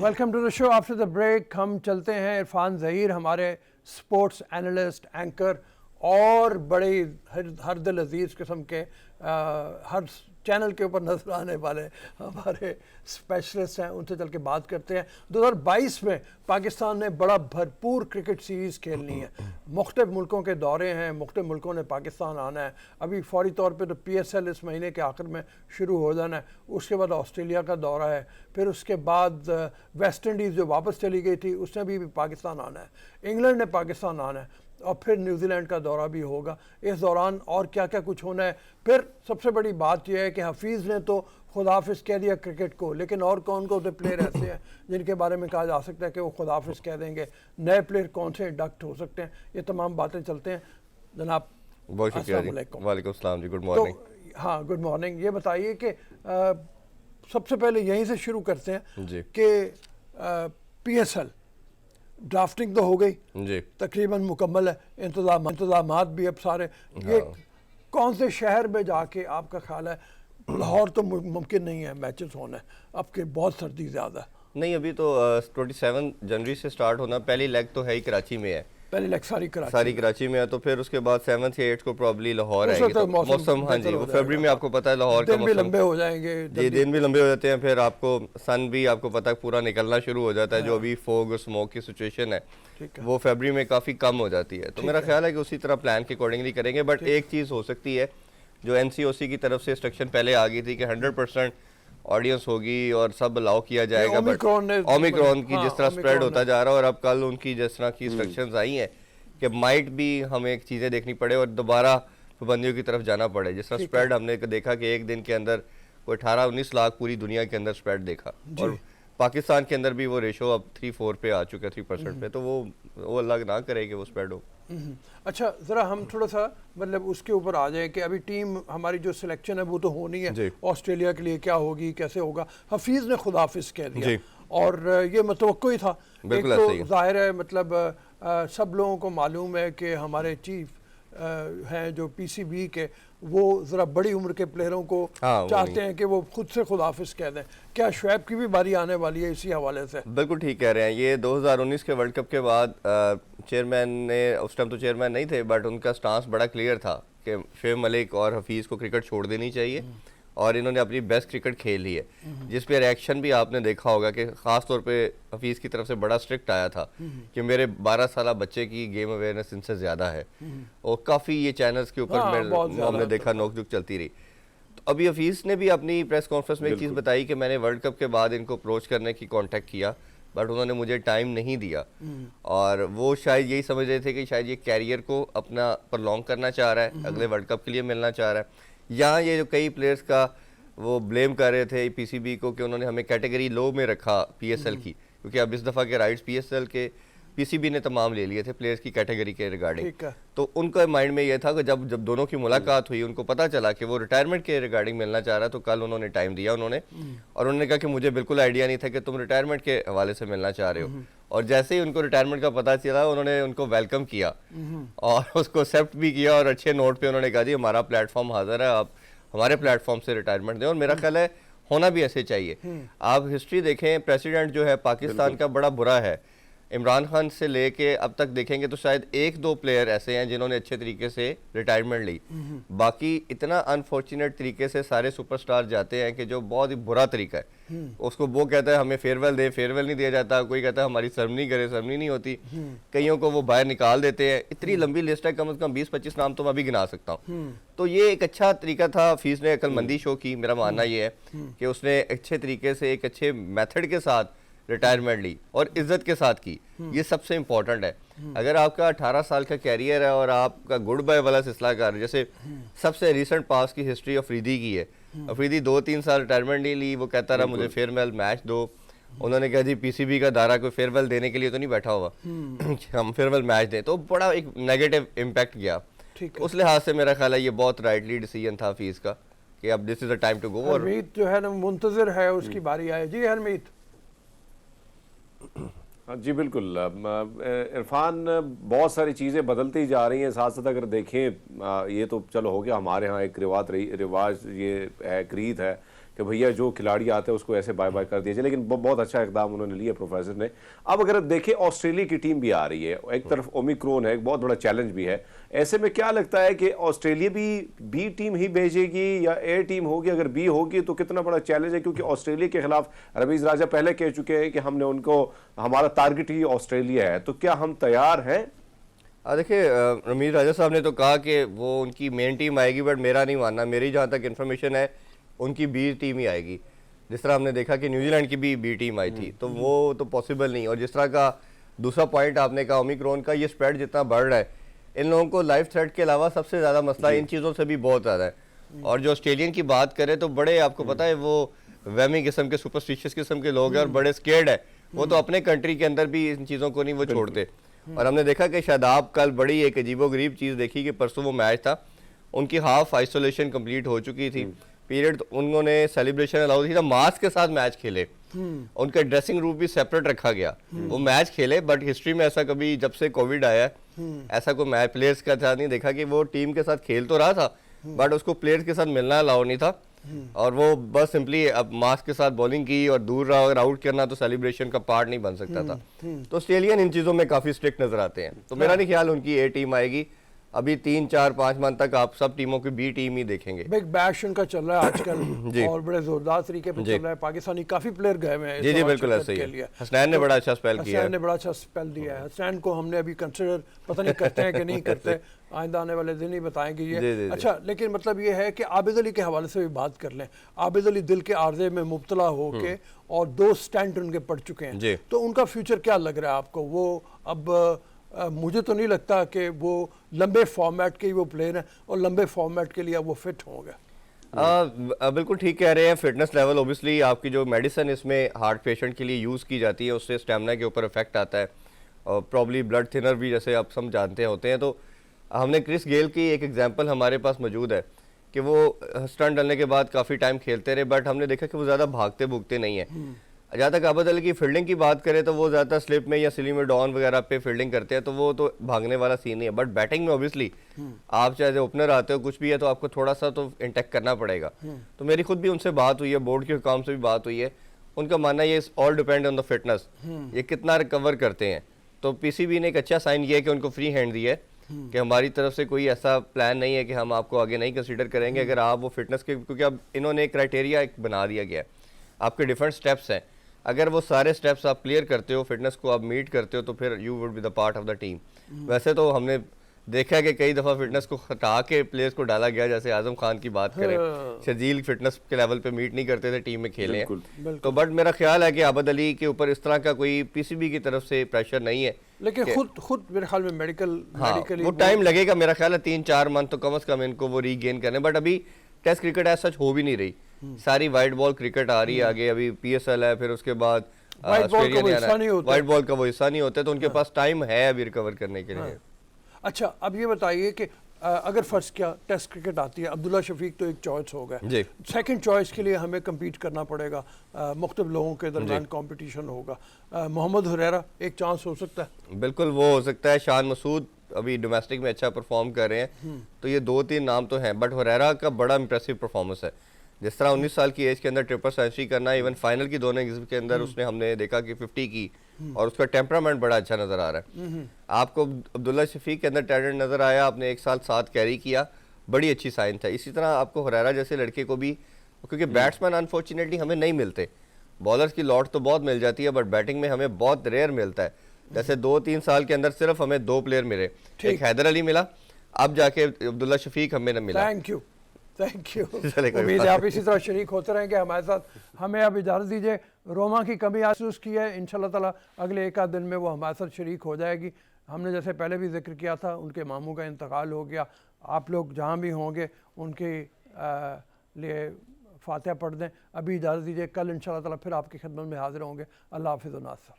Welcome to the show. After the break हम चलते हैं इरफान ज़हीर, हमारे स्पोर्ट्स एनालिस्ट, एंकर और बड़े हर दिल अजीज़ किस्म के हर चैनल के ऊपर नजर आने वाले हमारे स्पेशलिस्ट हैं, उनसे चल के बात करते हैं। 2022 में पाकिस्तान ने बड़ा भरपूर क्रिकेट सीरीज़ खेलनी है। मुख्तलिफ मुल्कों के दौरे हैं, मुख्तलिफ मुल्कों ने पाकिस्तान आना है। अभी फौरी तौर पे तो PSL इस महीने के आखिर में शुरू हो जाना है। उसके बाद ऑस्ट्रेलिया का दौरा है, फिर उसके बाद वेस्ट इंडीज़ जो वापस चली गई थी उसने भी पाकिस्तान आना है, इंग्लैंड ने पाकिस्तान आना है, और फिर न्यूजीलैंड का दौरा भी होगा। इस दौरान और क्या क्या कुछ होना है। फिर सबसे बड़ी बात यह है कि हफीज़ ने तो खुदाफिज कह दिया क्रिकेट को, लेकिन और कौन कौन से प्लेयर ऐसे हैं जिनके बारे में कहा जा सकता है कि वो खुदाफिज कह देंगे। नए प्लेयर कौन से इंडक्ट हो सकते हैं, ये तमाम बातें चलते हैं। जनाब बहुत शुक्रिया जी। वालेकुम सलाम जी, गुड मॉर्निंग। तो हाँ, गुड मॉर्निंग। ये बताइए कि सबसे पहले यहीं से शुरू करते हैं जी कि PSL ड्राफ्टिंग तो हो गई जी, तकरीबन मुकम्मल है, इंतजामात भी अब सारे। ये कौन से शहर में जाके आपका ख्याल है? लाहौर तो मुमकिन नहीं है मैचेस होना है, अब के बहुत सर्दी ज़्यादा है। नहीं अभी तो 27 जनवरी से स्टार्ट होना, पहली लेग तो है ही कराची में है, पहले लेग सारी कराची में है। तो फिर उसके बाद 7 से 8 को प्रॉब्ली लाहौर आएगी। तो मौसम हाँ जी, वो फरवरी में आपको पता है लाहौर का दिन भी लंबे हो जाएंगे जी, दिन भी लंबे हो जाते हैं। फिर आपको सन भी आपको पता है पूरा निकलना शुरू हो जाता है। जो अभी फोग और स्मोक की सिचुएशन है वो फरवरी में काफ़ी कम हो जाती है। तो मेरा ख्याल है कि उसी तरह प्लान के अकॉर्डिंगली करेंगे। बट एक चीज़ हो सकती है, जो NCOC की तरफ से इंस्ट्रक्शन पहले आ गई थी कि 100% ऑडियंस होगी और सब अलाउ किया जाएगा। बट ओमिक्रॉन की जिस तरह स्प्रेड होता जा रहा है, और अब कल उनकी जिस तरह की इंस्ट्रक्शंस आई हैं कि माइट भी हमें चीज़ें देखनी पड़े और दोबारा पाबंदियों की तरफ जाना पड़े। जिस तरह स्प्रेड हमने देखा कि एक दिन के अंदर कोई 18-19 लाख पूरी दुनिया के अंदर स्प्रेड देखा, और पाकिस्तान के अंदर भी वो रेशो अब 3-4 पे आ चुका है, 3% पे। तो वो अल्लाह ना करे कि वो स्प्रेड हो। अच्छा, ज़रा हम थोड़ा सा मतलब उसके ऊपर आ जाए कि अभी टीम हमारी जो सिलेक्शन है वो तो होनी है, ऑस्ट्रेलिया के लिए क्या होगी, कैसे होगा। हफीज़ ने खुदाफिज कह दिया और ये मतवक्को ही था। एक तो जाहिर है मतलब सब लोगों को मालूम है कि हमारे चीफ हैं जो PCB के, वो ज़रा बड़ी उम्र के प्लेयरों को चाहते हैं कि वो खुद से खुदाफिज कह दें। क्या शुएब की भी बारी आने वाली है इसी हवाले से? बिल्कुल ठीक कह रहे हैं। ये 2019 के वर्ल्ड कप के बाद चेयरमैन ने, उस टाइम तो चेयरमैन नहीं थे, बट उनका स्टांस बड़ा क्लियर था कि शुएब मलिक और हफीज़ को क्रिकेट छोड़ देनी चाहिए, और इन्होंने अपनी बेस्ट क्रिकेट खेल ली है। जिस पे रिएक्शन भी आपने देखा होगा कि ख़ास तौर पे हफीज़ की तरफ से बड़ा स्ट्रिक्ट आया था कि मेरे 12 साल बच्चे की गेम अवेयरनेस इनसे ज़्यादा है, और काफ़ी ये चैनल्स के ऊपर हमने देखा नोकझोंक चलती रही। तो अभी हफीज़ ने भी अपनी प्रेस कॉन्फ्रेंस में एक चीज़ बताई कि मैंने वर्ल्ड कप के बाद इनको अप्रोच करने की कॉन्टेक्ट किया, बट उन्होंने मुझे टाइम नहीं दिया, और वो शायद यही समझ रहे थे कि शायद ये कैरियर को अपना प्रलॉन्ग करना चाह रहा है, अगले वर्ल्ड कप के लिए मिलना चाह रहा है। यहाँ ये जो कई प्लेयर्स का वो ब्लेम कर रहे थे PCB को कि उन्होंने हमें कैटेगरी लो में रखा PSL की, क्योंकि अब इस दफ़ा के राइट्स PSL के PCB ने तमाम ले लिए थे प्लेयर्स की कैटेगरी के रिगार्डिंग। तो उनका माइंड में ये था कि जब दोनों की मुलाकात हुई, उनको पता चला कि वो रिटायरमेंट के रिगार्डिंग मिलना चाह रहा है, तो कल उन्होंने टाइम दिया और उन्होंने कहा कि मुझे बिल्कुल आइडिया नहीं था कि तुम रिटायरमेंट के हवाले से मिलना चाह रहे हो। और जैसे ही उनको रिटायरमेंट का पता चला, उन्होंने उनको वेलकम किया और उसको एक्सेप्ट भी किया, और अच्छे नोट पे उन्होंने कहा जी हमारा प्लेटफॉर्म हाजिर है, आप हमारे प्लेटफॉर्म से रिटायरमेंट दें। और मेरा ख्याल है होना भी ऐसे चाहिए। आप हिस्ट्री देखें, प्रेसिडेंट जो है पाकिस्तान का बड़ा बुरा है। इमरान खान से लेके अब तक देखेंगे तो शायद 1-2 प्लेयर ऐसे हैं जिन्होंने अच्छे तरीके से रिटायरमेंट ली, बाकी इतना अनफॉर्चुनेट तरीके से सारे सुपरस्टार जाते हैं कि जो बहुत ही बुरा तरीका है। उसको वो कहता है हमें फेयरवेल दे, फेयरवेल नहीं दिया जाता, कोई कहता है हमारी सेरेमनी करे, सेरेमनी नहीं होती, कईयों को वो बाहर निकाल देते हैं। इतनी लंबी लिस्ट है, कम से कम 20-25 नाम तो मैं भी गिना सकता हूँ। तो ये एक अच्छा तरीका था, हफीज़ ने अक्लमंदी शो की। मेरा मानना ये है कि उसने अच्छे तरीके से एक अच्छे मेथड के साथ रिटायरमेंट ली और इज्जत के साथ की। ये सबसे इंपॉर्टेंट है। अगर आपका 18 साल का कैरियर है और आपका गुड बाय वाला सिलसिला कर, जैसे सबसे रिसेंट पास की हिस्ट्री अफरीदी की है। अफरीदी 2-3 साल रिटायरमेंट नहीं ली, वो कहता रहा मुझे फेयरवेल मैच दो। उन्होंने कहा जी PCB का दायरा कोई फेयरवेल देने के लिए तो नहीं बैठा हुआ हम फेयरवेल मैच दें, तो बड़ा एक नेगेटिव इम्पैक्ट गया। उस लिहाज से मेरा ख्याल है ये बहुत राइटली डिसीजन था हफीज़ का कि अब this is a time to go. और हरमीत जो है ना मुंतजर है उसकी बारी आए। जी हरमीत। जी बिल्कुल इरफान, बहुत सारी चीज़ें बदलती जा रही हैं। साथ साथ अगर देखें, ये तो चलो हो गया, हमारे यहाँ एक रिवाज ये है, एक रीत है कि कि भैया जो खिलाड़ी आते हैं उसको ऐसे बाय बाय कर दिया जाए, लेकिन बहुत अच्छा इकदाम उन्होंने लिया प्रोफेसर ने। अब अगर देखें ऑस्ट्रेलिया की टीम भी आ रही है, एक तरफ ओमिक्रॉन है, एक बहुत बड़ा चैलेंज भी है, ऐसे में क्या लगता है कि ऑस्ट्रेलिया भी बी टीम ही भेजेगी या ए टीम होगी? अगर बी होगी तो कितना बड़ा चैलेंज है, क्योंकि ऑस्ट्रेलिया के खिलाफ रमीज राजा पहले कह चुके हैं कि हमने उनको, हमारा टारगेट ही ऑस्ट्रेलिया है, तो क्या हम तैयार हैं? देखिए रमीज राजा साहब ने तो कहा कि वो उनकी मेन टीम आएगी, बट मेरा नहीं मानना। मेरी जहाँ तक इन्फॉर्मेशन है उनकी बी टीम ही आएगी। जिस तरह हमने देखा कि न्यूजीलैंड की भी बी टीम आई थी, तो वो तो पॉसिबल नहीं। और जिस तरह का दूसरा पॉइंट आपने कहा ओमिक्रॉन का, ये स्प्रेड जितना बढ़ रहा है, इन लोगों को लाइफ थ्रेट के अलावा सबसे ज़्यादा मसला इन चीज़ों से भी बहुत ज़्यादा है। और जो ऑस्ट्रेलियन की बात करें तो बड़े, आपको पता है, वो वहमी किस्म के, सुपरस्टिशियस किस्म के लोग हैं और बड़े स्केर्ड है। वो तो अपने कंट्री के अंदर भी इन चीज़ों को नहीं वो छोड़ते। और हमने देखा कि शादाब कल बड़ी एक अजीबोगरीब चीज़ देखी कि परसों वो मैच था, उनकी हाफ आइसोलेशन कंप्लीट हो चुकी थी, पीरियड तो उन्होंने सेलिब्रेशन अलाउ थी, मास्क के साथ मैच खेले, उनका ड्रेसिंग रूम भी सेपरेट रखा गया, वो मैच खेले। बट हिस्ट्री में ऐसा कभी, जब से कोविड आया है, ऐसा कोई मैच प्लेयर्स का साथ नहीं देखा कि वो टीम के साथ खेल तो रहा था बट उसको प्लेयर्स के साथ मिलना अलाउ नहीं था। और वो बस सिंपली अब मास्क के साथ बॉलिंग की और दूर रहा। अगर आउट करना तो सेलिब्रेशन का पार्ट नहीं बन सकता था। तो ऑस्ट्रेलियन इन चीज़ों में काफ़ी स्ट्रिक्ट नजर आते हैं। तो मेरा नहीं ख्याल उनकी ए टीम आएगी। अभी 3, 4, 5 मंथ तक आप सब टीमों की बी टीम ही देखेंगे। बिग बैश उनका चल रहा है आजकल और बड़े जोरदार तरीके पे चल रहा है। पाकिस्तानी काफी प्लेयर गए हुए हैं। जी बिल्कुल ऐसा ही है। हसनैन ने बड़ा अच्छा स्पेल किया है। हसनैन ने बड़ा अच्छा स्पेल दिया है। हसनैन को हमने अभी कंसिडर पता नहीं करते हैं कि नहीं करते, आइंदा आने वाले दिन ही बताएंगे ये। अच्छा, लेकिन मतलब ये है कि आबिद अली के हवाले से भी बात कर लें। आबिद अली दिल के आर्जे में मुब्तला होके और 2 स्टेंट उनके पड़ चुके हैं, तो उनका फ्यूचर क्या लग रहा है आपको? वो अब मुझे तो नहीं लगता कि वो लंबे फॉर्मेट के वो प्लेयर हैं और लंबे फॉर्मेट के लिए वो फिट होंगे। बिल्कुल ठीक कह रहे हैं। फिटनेस लेवल ओबियसली आपकी जो मेडिसिन इसमें हार्ट पेशेंट के लिए यूज़ की जाती है उससे स्टेमिना के ऊपर इफेक्ट आता है, और प्रॉब्ली ब्लड थिनर भी, जैसे आप सब जानते होते हैं। तो हमने क्रिस गेल की एक एग्जांपल हमारे पास मौजूद है कि वो स्टंट डालने के बाद काफ़ी टाइम खेलते रहे, बट हमने देखा कि वो ज़्यादा भागते भूगते नहीं है। जहाँ तक आबिद अली की फील्डिंग की बात करें तो वो ज़्यादातर स्लिप में या सिली में डाउन वगैरह पे फील्डिंग करते हैं, तो वो तो भागने वाला सीन नहीं है। बट बैटिंग में ऑब्वियसली आप चाहे ओपनर आते हो, कुछ भी है, तो आपको थोड़ा सा तो इंटेक्ट करना पड़ेगा। तो मेरी खुद भी उनसे बात हुई है, बोर्ड के हुकाम से भी बात हुई है। उनका मानना ये all depend on the fitness, ये कितना रिकवर करते हैं। तो पीसीबी ने एक अच्छा साइन किया है कि उनको फ्री हैंड दिया है कि हमारी तरफ से कोई ऐसा प्लान नहीं है कि हम आपको आगे नहीं कंसीडर करेंगे अगर आप वो फिटनेस के, क्योंकि अब इन्होंने एक क्राइटेरिया एक बना दिया गया है, आपके डिफरेंट स्टेप्स हैं, अगर वो सारे स्टेप्स आप क्लियर करते हो, फिटनेस को आप मीट करते हो, तो फिर you would be the part of the team. वैसे तो हमने देखा है कि कई दफ़ा फिटनेस को हटा के प्लेयर्स को डाला गया, जैसे आजम खान की बात करें, शर्जील फिटनेस के लेवल पे मीट नहीं करते थे, टीम में खेले हैं। तो बट मेरा ख्याल है कि आबिद अली के ऊपर इस तरह का कोई पीसीबी की तरफ से प्रेशर नहीं है, लेकिन खुद मेरे ख्याल में मेडिकली वो टाइम लगेगा। मेरा ख्याल है 3-4 मंथ तो कम से कम इनको वो रीगेन करने। बट अभी टेस्ट क्रिकेट ऐसा सच हो भी नहीं रही, सारी वाइट बॉल क्रिकेट आ रही है आगे। अभी पीएसएल है, फिर उसके बाद वाइट बॉल का वो हिस्सा नहीं होता, तो उनके पास टाइम है अभी रिकवर करने के लिए। अच्छा, अब ये बताइए कि अगर फर्स्ट क्या टेस्ट क्रिकेट आती है, अब्दुल्ला शफीक तो एक चॉइस हो गया, सेकंड चॉइस के लिए हमें कम्पीट करना पड़ेगा, मुख्तलिफ लोगों के दरमियान कंपटीशन होगा। मोहम्मद हुरैरा एक चांस हो सकता है? बिल्कुल वो हो सकता है। शान मसूद अभी डोमेस्टिक में अच्छा परफॉर्म कर रहे हैं, तो ये 2-3 नाम तो हैं। बट हुरैरा का बड़ा इंप्रेसिव परफॉर्मेंस है, जिस तरह 19 साल की एज के अंदर ट्रिपल सेंचुरी करना, इवन फाइनल की दोनों इनिंग्स के अंदर उसने, हमने देखा कि 50 की, और उसका टेम्परामेंट बड़ा अच्छा नजर आ रहा है। आपको अब्दुल्ला शफीक के अंदर टैलेंट नजर आया, आपने 1 साल साथ कैरी किया, बड़ी अच्छी साइन था। इसी तरह आपको हुरैरा जैसे लड़के को भी, क्योंकि बैट्समैन अनफॉर्चुनेटली हमें नहीं मिलते, बॉलर्स की लॉट तो बहुत मिल जाती है, बट बैटिंग में हमें बहुत रेयर मिलता है। जैसे 2-3 साल के अंदर सिर्फ हमें 2 प्लेयर मिले, एक हैदर अली मिला, अब जाके अब्दुल्ला शफीक हमें न मिला। थैंक यू उम्मीद है आप इसी तरह शरीक होते रहेंगे हमारे साथ। हमें अब इजाज़त दीजिए। रोमा की कमी महसूस की है, इंशाल्लाह ताला अगले 1 आध दिन में वो हमारे साथ शरीक हो जाएगी। हमने जैसे पहले भी जिक्र किया था, उनके मामू का इंतकाल हो गया। आप लोग जहाँ भी होंगे उनके लिए फातिहा पढ़ दें। अभी इजाज़त दीजिए, कल इंशाल्लाह ताला फिर आपकी खिदमत में हाजिर होंगे। अल्लाह हाफ़िज़ व नासर।